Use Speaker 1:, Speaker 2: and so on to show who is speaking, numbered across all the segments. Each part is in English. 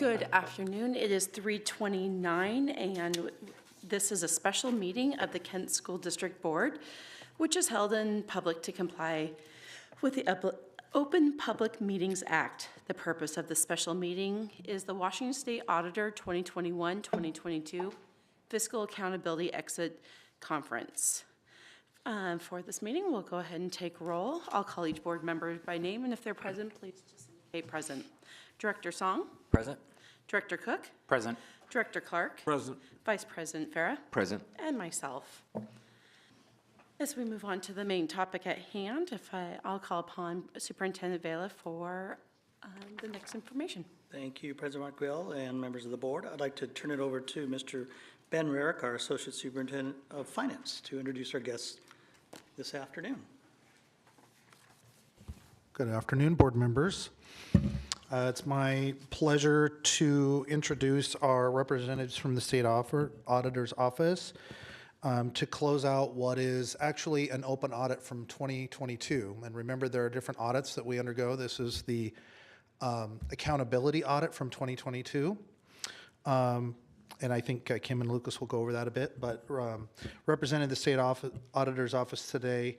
Speaker 1: Good afternoon. It is 3:29, and this is a special meeting of the Kent School District Board, which is held in public to comply with the Open Public Meetings Act. The purpose of the special meeting is the Washington State Auditor 2021-2022 Fiscal Accountability Exit Conference. For this meeting, we'll go ahead and take roll. I'll call each board member by name, and if they're present, please just indicate present. Director Song?
Speaker 2: Present.
Speaker 1: Director Cook?
Speaker 2: Present.
Speaker 1: Director Clark?
Speaker 2: Present.
Speaker 1: Vice President Farah?
Speaker 2: Present.
Speaker 1: And myself. As we move on to the main topic at hand, I'll call upon Superintendent Vela for the next information.
Speaker 3: Thank you, President Markwell and members of the board. I'd like to turn it over to Mr. Ben Rarick, our Associate Superintendent of Finance, to introduce our guests this afternoon.
Speaker 4: Good afternoon, board members. It's my pleasure to introduce our representatives from the State Auditor's Office to close out what is actually an open audit from 2022. And remember, there are different audits that we undergo. This is the accountability audit from 2022. And I think Kim and Lucas will go over that a bit. But representing the State Auditor's Office today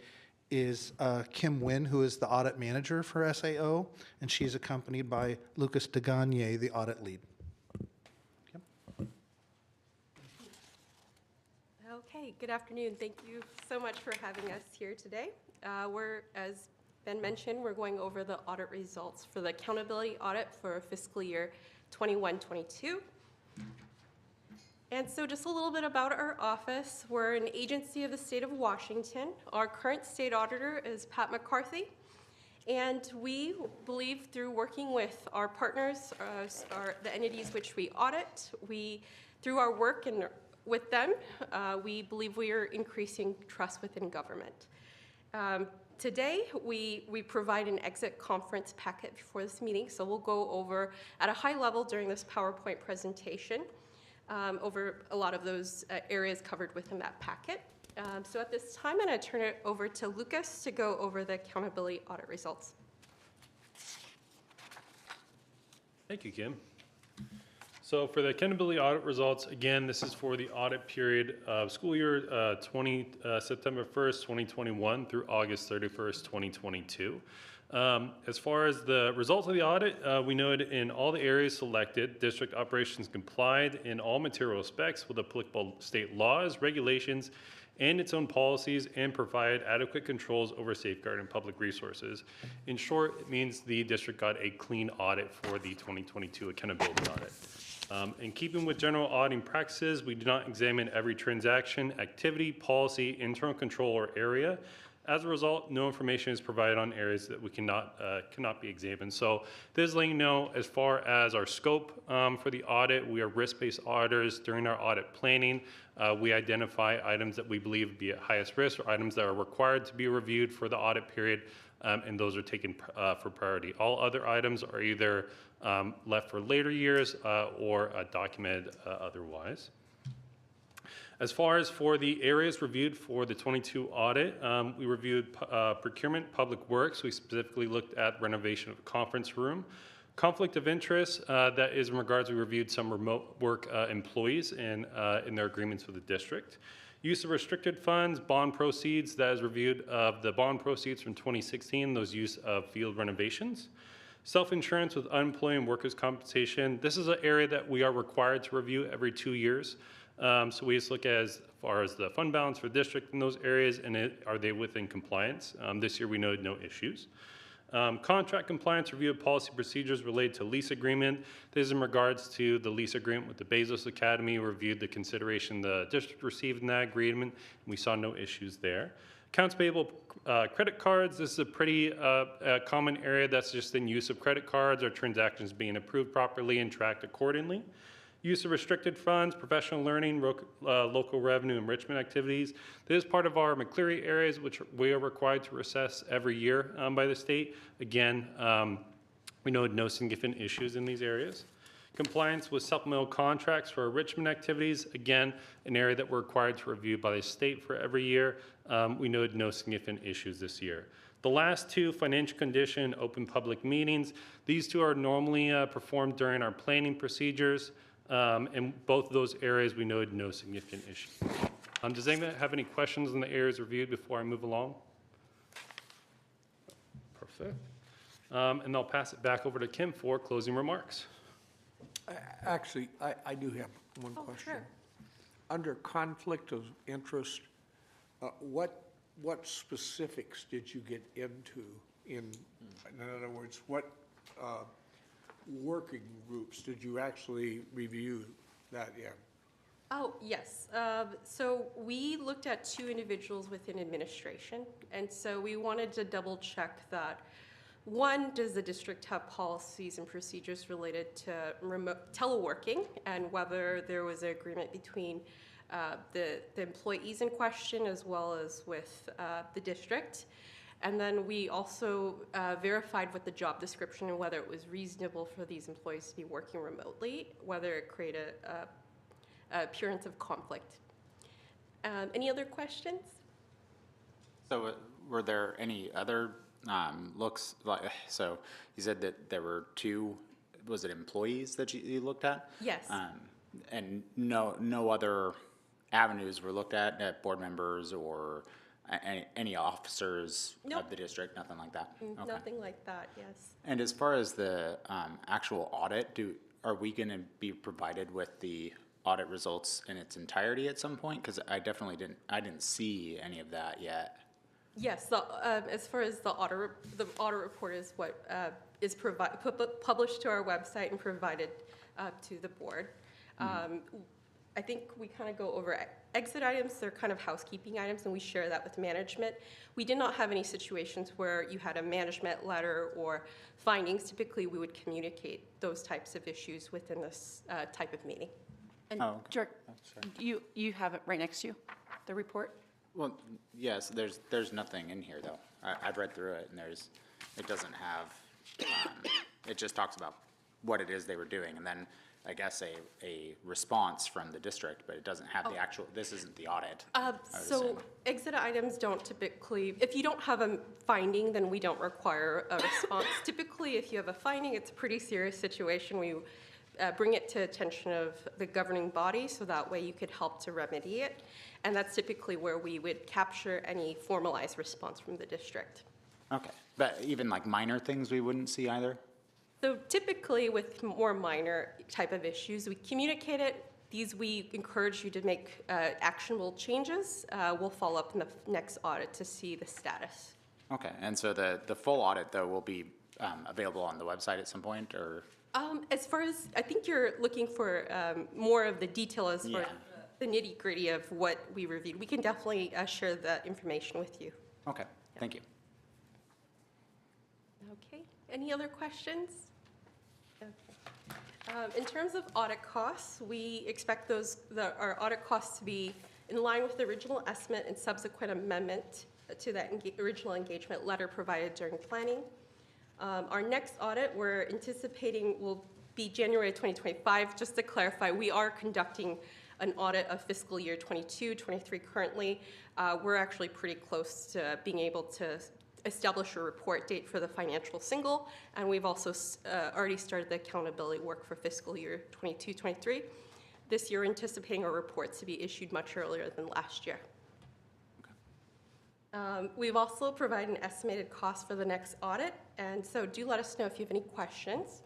Speaker 4: is Kim Wynn, who is the audit manager for SAO, and she's accompanied by Lucas DeGagne, the audit lead. Kim?
Speaker 5: Okay, good afternoon. Thank you so much for having us here today. As Ben mentioned, we're going over the audit results for the accountability audit for fiscal year 21-22. And so just a little bit about our office. We're an agency of the state of Washington. Our current state auditor is Pat McCarthy. And we believe through working with our partners, the entities which we audit, through our work and with them, we believe we are increasing trust within government. Today, we provide an exit conference packet before this meeting. So we'll go over at a high level during this PowerPoint presentation over a lot of those areas covered within that packet. So at this time, I'm going to turn it over to Lucas to go over the accountability audit results.
Speaker 6: Thank you, Kim. So for the accountability audit results, again, this is for the audit period of school year September 1st, 2021 through August 31st, 2022. As far as the results of the audit, we noted in all the areas selected, district operations complied in all material respects with applicable state laws, regulations, and its own policies, and provide adequate controls over safeguarding public resources. In short, it means the district got a clean audit for the 2022 accountability audit. In keeping with general auditing practices, we do not examine every transaction, activity, policy, internal control, or area. As a result, no information is provided on areas that we cannot be examined. So this is letting you know, as far as our scope for the audit, we are risk-based auditors. During our audit planning, we identify items that we believe would be at highest risk or items that are required to be reviewed for the audit period, and those are taken for priority. All other items are either left for later years or documented otherwise. As far as for the areas reviewed for the 22 audit, we reviewed procurement, public works. We specifically looked at renovation of a conference room. Conflict of interest, that is in regards, we reviewed some remote work employees in their agreements with the district. Use of restricted funds, bond proceeds, that is reviewed of the bond proceeds from 2016, those use of field renovations. Self-insurance with unemployed and workers' compensation. This is an area that we are required to review every 2 years. So we just look at as far as the fund balance for district in those areas and are they within compliance. This year we noted no issues. Contract compliance review of policy procedures related to lease agreement. This is in regards to the lease agreement with the Bezos Academy. We reviewed the consideration the district received in that agreement, and we saw no issues there. Accounts payable credit cards. This is a pretty common area that's just in use of credit cards or transactions being approved properly and tracked accordingly. Use of restricted funds, professional learning, local revenue enrichment activities. This is part of our McCleary areas, which we are required to assess every year by the state. Again, we know no significant issues in these areas. Compliance with supplemental contracts for enrichment activities. Again, an area that we're required to review by the state for every year. We noted no significant issues this year. The last two, financial condition, open public meetings, these two are normally performed during our planning procedures. In both of those areas, we noted no significant issue. Does anyone have any questions on the areas reviewed before I move along? Perfect. And I'll pass it back over to Kim for closing remarks.
Speaker 2: Actually, I do have one question.
Speaker 5: Sure.
Speaker 2: Under conflict of interest, what specifics did you get into in other words, what working groups did you actually review that in?
Speaker 5: Oh, yes. So we looked at 2 individuals within administration, and so we wanted to double check that. One, does the district have policies and procedures related to remote teleworking, and whether there was an agreement between the employees in question as well as with the district. And then we also verified with the job description and whether it was reasonable for these employees to be working remotely, whether it created a appearance of conflict. Any other questions?
Speaker 7: So were there any other looks, so you said that there were 2, was it employees that you looked at?
Speaker 5: Yes.
Speaker 7: And no other avenues were looked at board members or any officers
Speaker 5: Nope.
Speaker 7: of the district, nothing like that? Okay.
Speaker 5: Nothing like that, yes.
Speaker 7: And as far as the actual audit, are we going to be provided with the audit results in its entirety at some point? Because I definitely didn't see any of that yet.
Speaker 5: Yes, as far as the audit report is what is published to our website and provided to the board. I think we kind of go over exit items. They're kind of housekeeping items, and we share that with management. We did not have any situations where you had a management letter or findings. Typically, we would communicate those types of issues within this type of meeting.
Speaker 1: And
Speaker 7: Oh, okay.
Speaker 1: Dirk,
Speaker 7: Oh, sorry.
Speaker 1: you have it right next to you, the report?
Speaker 7: Well, yes, there's nothing in here though. I've read through it and it doesn't have, it just talks about what it is they were doing and then I guess a response from the district, but it doesn't have the actual, this isn't the audit.
Speaker 5: So
Speaker 7: assume.
Speaker 5: exit items don't typically, if you don't have a finding, then we don't require a response. Typically, if you have a finding, it's a pretty serious situation. We bring it to attention of the governing body, so that way you could help to remedy it. And that's typically where we would capture any formalized response from the district.
Speaker 7: Okay, but even like minor things we wouldn't see either?
Speaker 5: So typically with more minor type of issues, we communicate it. These we encourage you to make actionable changes. We'll follow up in the next audit to see the status.
Speaker 7: Okay, and so the full audit though will be available on the website at some point or?
Speaker 5: As far as, I think you're looking for more of the detail as far as
Speaker 7: Yeah.
Speaker 5: the nitty gritty of what we reviewed. We can definitely share that information with you.
Speaker 7: Okay, thank you.
Speaker 5: Okay, any other questions? Okay. In terms of audit costs, we expect our audit costs to be in line with the original estimate and subsequent amendment to that original engagement letter provided during planning. Our next audit we're anticipating will be January 2025. Just to clarify, we are conducting an audit of fiscal year 22, 23 currently. We're actually pretty close to being able to establish a report date for the financial single, and we've also already started the accountability work for fiscal year 22, 23. This year, anticipating our reports to be issued much earlier than last year. We've also provided an estimated cost for the next audit, and so do let us know if you have any questions.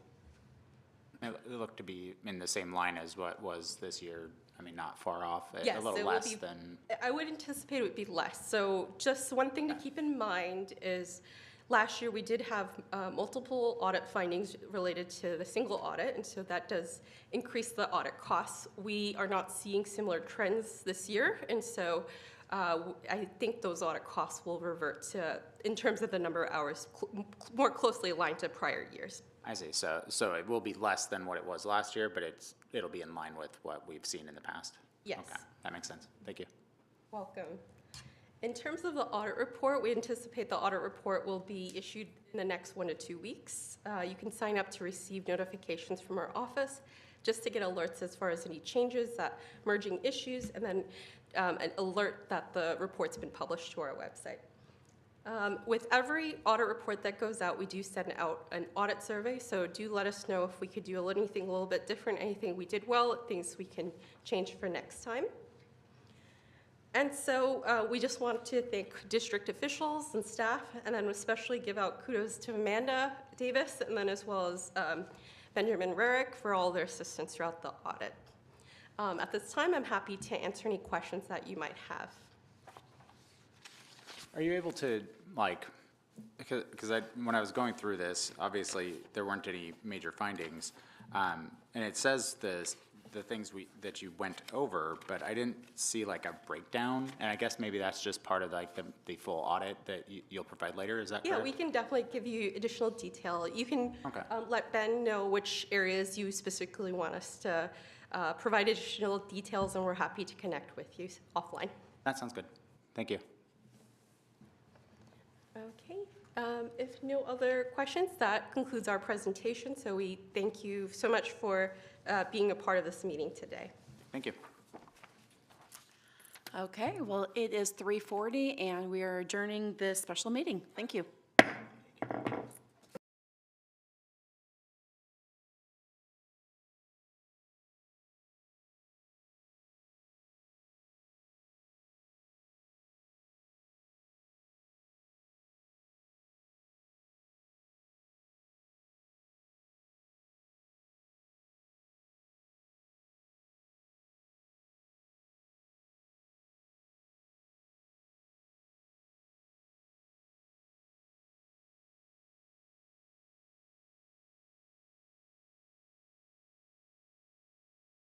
Speaker 7: It looked to be in the same line as what was this year. I mean, not far off,
Speaker 5: Yes,
Speaker 7: a little
Speaker 5: it will
Speaker 7: less
Speaker 5: be-
Speaker 7: than.
Speaker 5: I would anticipate it would be less. So just one thing to keep in mind is last year we did have multiple audit findings related to the single audit, and so that does increase the audit costs. We are not seeing similar trends this year, and so I think those audit costs will revert to, in terms of the number of hours, more closely aligned to prior years.
Speaker 7: I see. So it will be less than what it was last year, but it'll be in line with what we've seen in the past.
Speaker 5: Yes.
Speaker 7: Okay, that makes sense. Thank you.
Speaker 5: Welcome. In terms of the audit report, we anticipate the audit report will be issued in the next 1 to 2 weeks. You can sign up to receive notifications from our office just to get alerts as far as any changes, that merging issues, and then an alert that the report's been published to our website. With every audit report that goes out, we do send out an audit survey, so do let us know if we could do anything a little bit different, anything we did well, things we can change for next time. And so we just want to thank district officials and staff, and then especially give out kudos to Amanda Davis, and then as well as Benjamin Rarick for all their assistance throughout the audit. At this time, I'm happy to answer any questions that you might have.
Speaker 7: Are you able to, like, because when I was going through this, obviously, there weren't any major findings, and it says the things that you went over, but I didn't see like a breakdown, and I guess maybe that's just part of like the full audit that you'll provide later, is that correct?
Speaker 5: Yeah, we can definitely give you additional detail. You can
Speaker 7: Okay.
Speaker 5: let Ben know which areas you specifically want us to provide additional details, and we're happy to connect with you offline.
Speaker 7: That sounds good. Thank you.
Speaker 5: Okay, if no other questions, that concludes our presentation. So we thank you so much for being a part of this meeting today.
Speaker 7: Thank you.
Speaker 1: Okay, well, it is 3:40 and we are adjourning this special meeting. Thank you.